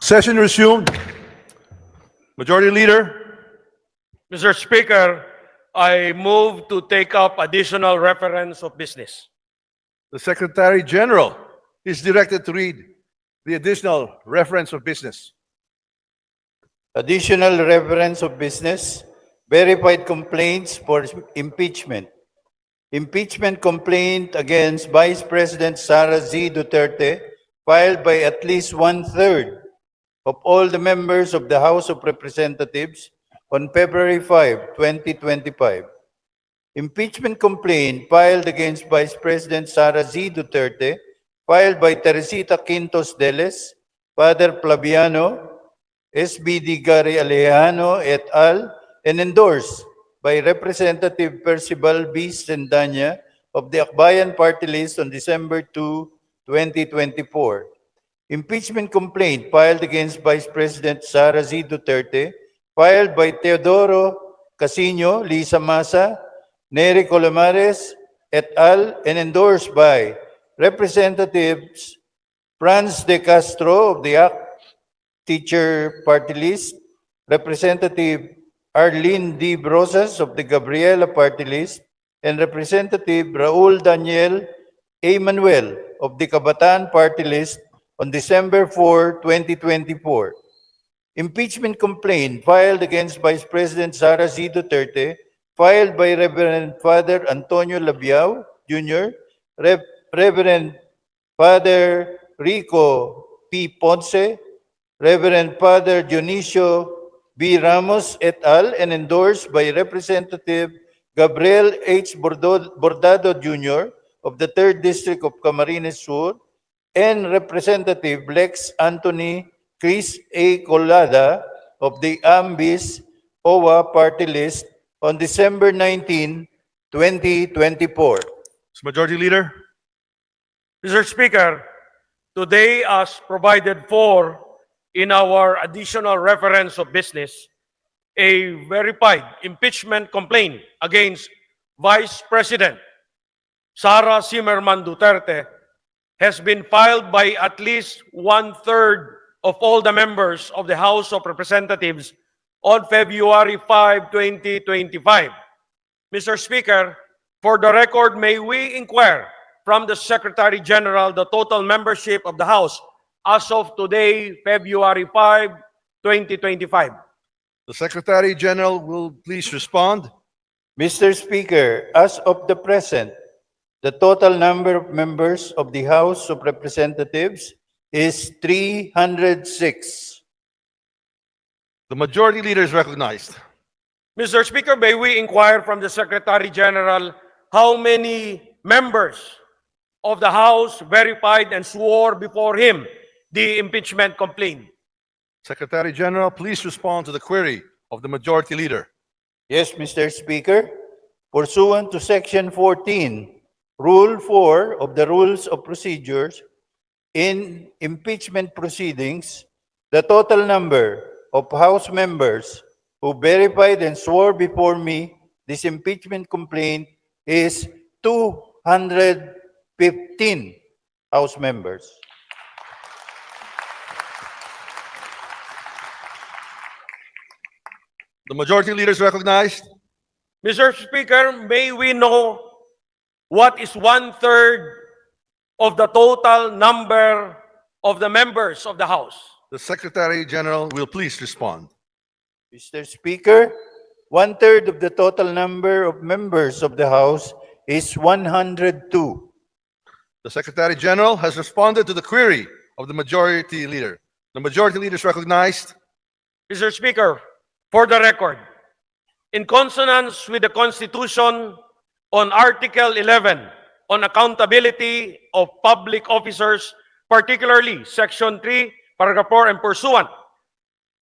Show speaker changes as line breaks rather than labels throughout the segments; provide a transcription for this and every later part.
Session resumed. Majority Leader.
Mr. Speaker, I move to take up additional reference of business.
The Secretary General is directed to read the additional reference of business.
Additional reference of business, verified complaints for impeachment. Impeachment complaint against Vice President Sara Duterte filed by at least one-third of all the members of the House of Representatives on February 5, 2025. Impeachment complaint filed against Vice President Sara Duterte filed by Teresita Quintos Deles, Father Flaviano, SBD Gary Alejano et al., and endorsed by Representative Percival B. Sendanya of the Akbayan Party List on December 2, 2024. Impeachment complaint filed against Vice President Sara Duterte, filed by Teodoro Casino, Lisa Masa, Nery Colomares et al., and endorsed by Representatives Franz de Castro of the Teacher Party List, Representative Arlene D. Brosas of the Gabriela Party List, and Representative Raul Daniel A. Manuel of the Kabataan Party List on December 4, 2024. Impeachment complaint filed against Vice President Sara Duterte, filed by Reverend Father Antonio Labiao Jr., Reverend Father Rico P. Ponce, Reverend Father Dionisio B. Ramos et al., and endorsed by Representative Gabriel H. Bordado Jr. of the 3rd District of Camarines Sur, and Representative Lex Anthony Chris A. Colada of the AMBIS OWA Party List on December 19, 2024.
Majority Leader.
Mr. Speaker, today, as provided for in our additional reference of business, a verified impeachment complaint against Vice President Sara Duterte has been filed by at least one-third of all the members of the House of Representatives on February 5, 2025. Mr. Speaker, for the record, may we inquire from the Secretary General the total membership of the House as of today, February 5, 2025.
The Secretary General will please respond.
Mr. Speaker, as of the present, the total number of members of the House of Representatives is 306.
The Majority Leader is recognized.
Mr. Speaker, may we inquire from the Secretary General how many members of the House verified and swore before him the impeachment complaint?
Secretary General, please respond to the query of the Majority Leader.
Yes, Mr. Speaker. Pursuant to Section 14, Rule 4 of the Rules of Procedures, in impeachment proceedings, the total number of House members who verified and swore before me this impeachment complaint is 215 House members.
The Majority Leader is recognized.
Mr. Speaker, may we know what is one-third of the total number of the members of the House?
The Secretary General will please respond.
Mr. Speaker, one-third of the total number of members of the House is 102.
The Secretary General has responded to the query of the Majority Leader. The Majority Leader is recognized.
Mr. Speaker, for the record, in consonance with the Constitution on Article 11 on accountability of public officers, particularly Section 3, Paragraph 4, and pursuant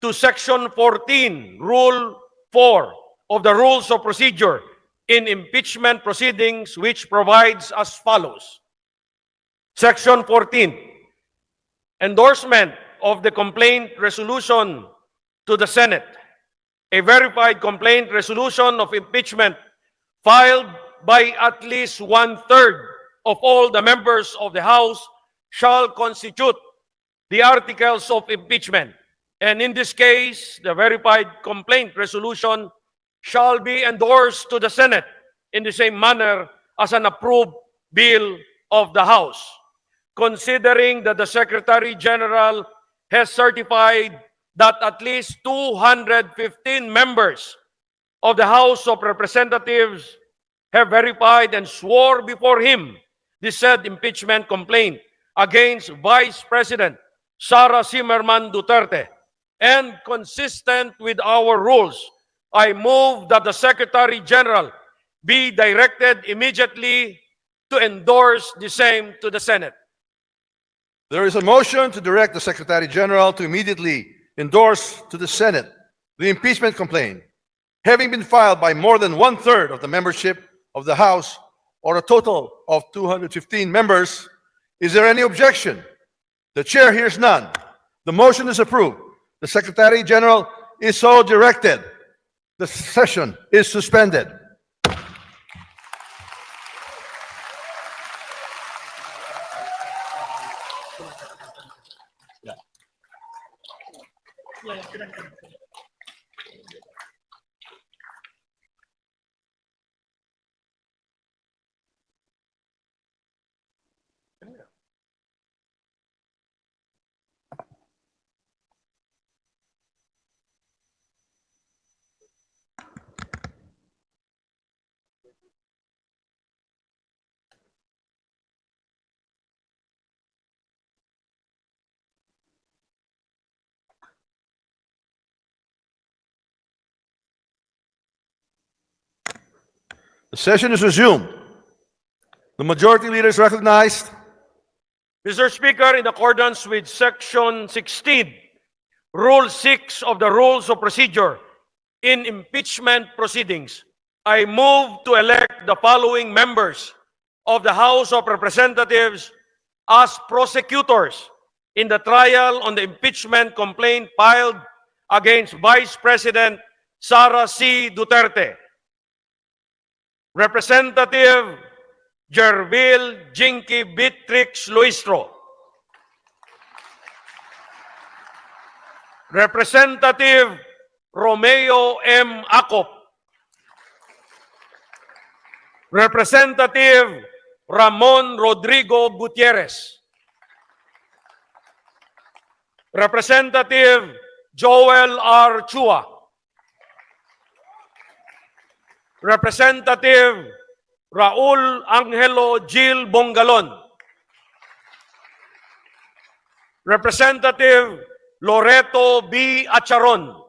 to Section 14, Rule 4 of the Rules of Procedure in impeachment proceedings, which provides as follows. Section 14, endorsement of the complaint resolution to the Senate. A verified complaint resolution of impeachment filed by at least one-third of all the members of the House shall constitute the articles of impeachment. And in this case, the verified complaint resolution shall be endorsed to the Senate in the same manner as an approved bill of the House. Considering that the Secretary General has certified that at least 215 members of the House of Representatives have verified and swore before him the said impeachment complaint against Vice President Sara Duterte, and consistent with our rules, I move that the Secretary General be directed immediately to endorse the same to the Senate.
There is a motion to direct the Secretary General to immediately endorse to the Senate the impeachment complaint, having been filed by more than one-third of the membership of the House, or a total of 215 members. Is there any objection? The chair hears none. The motion is approved. The Secretary General is so directed. The session is suspended. The session is resumed. The majority leader is recognized.
Mr. Speaker, in accordance with Section 16, Rule 6 of the Rules of Procedure in impeachment proceedings, I move to elect the following members of the House of Representatives as prosecutors in the trial on the impeachment complaint filed against Vice President Sara Duterte. Representative Jervil Jinky Beatrix Luistro. Representative Romeo M. Acop. Representative Ramon Rodrigo Gutierrez. Representative Joel R. Chua. Representative Raul Angelo Gil Bongalon. Representative Loreto B. Acharon.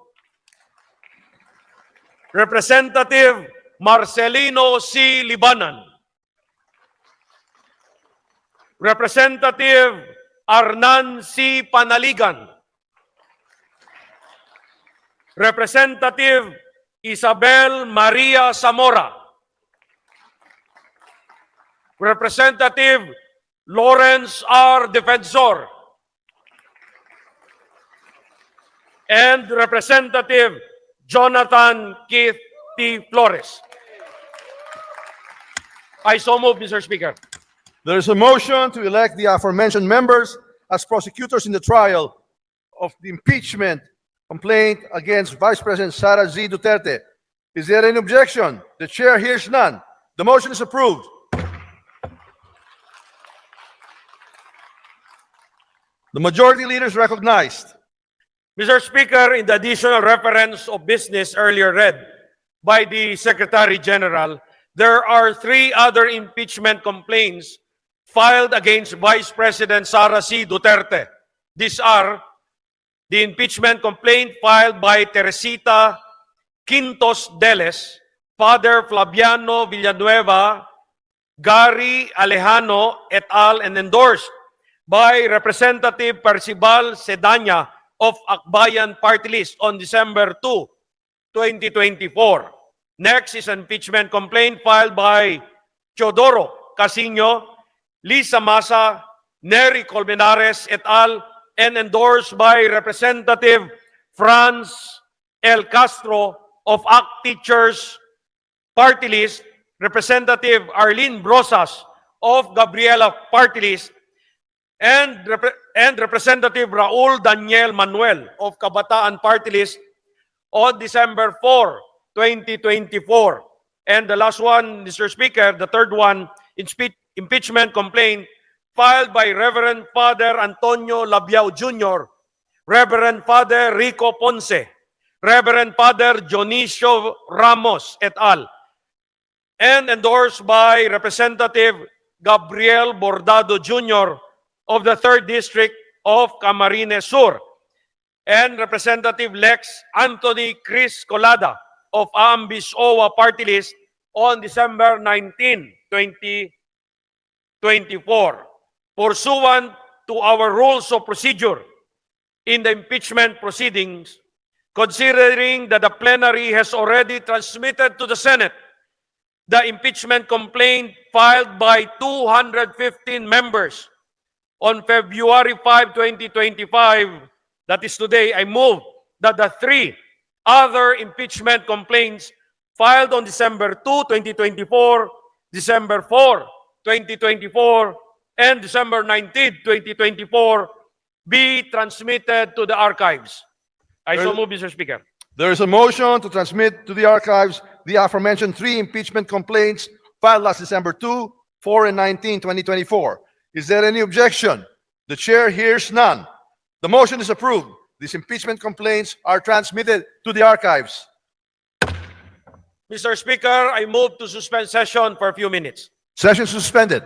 Representative Marcelino C. Libanan. Representative Arnan C. Panaligan. Representative Isabel Maria Zamora. Representative Lawrence R. Defensor. And Representative Jonathan Keith T. Flores. I so move, Mr. Speaker.
There is a motion to elect the aforementioned members as prosecutors in the trial of the impeachment complaint against Vice President Sara Duterte. Is there any objection? The chair hears none. The motion is approved. The majority leader is recognized.
Mr. Speaker, in the additional reference of business earlier read by the Secretary General, there are 3 other impeachment complaints filed against Vice President Sara Duterte. These are the impeachment complaint filed by Teresita Quintos Deles, Father Flaviano Villanueva, Gary Alejano et al., and endorsed by Representative Percival Sedanya of Akbayan Party List on December 2, 2024. Next is an impeachment complaint filed by Teodoro Casino, Lisa Masa, Nery Colmenares et al., and endorsed by Representative Franz L. Castro of ACT Teachers Party List, Representative Arlene Brosas of Gabriela Party List, and Representative Raul Daniel Manuel of Kabataan Party List on December 4, 2024. And the last one, Mr. Speaker, the third one, impeachment complaint filed by Reverend Father Antonio Labiao Jr., Reverend Father Rico Ponce, Reverend Father Dionisio Ramos et al., and endorsed by Representative Gabriel Bordado Jr. of the 3rd District of Camarines Sur, and Representative Lex Anthony Chris Colada of Ambis OWA Party List on December 19, 2024. Pursuant to our rules of procedure in the impeachment proceedings, considering that the plenary has already transmitted to the Senate the impeachment complaint filed by 215 members on February 5, 2025, that is today, I move that the 3 other impeachment complaints filed on December 2, 2024, December 4, 2024, and December 19, 2024 be transmitted to the archives. I so move, Mr. Speaker.
There is a motion to transmit to the archives the aforementioned 3 impeachment complaints filed last December 2, 4, and 19, 2024. Is there any objection? The chair hears none. The motion is approved. These impeachment complaints are transmitted to the archives.
Mr. Speaker, I move to suspend session for a few minutes.
Session suspended.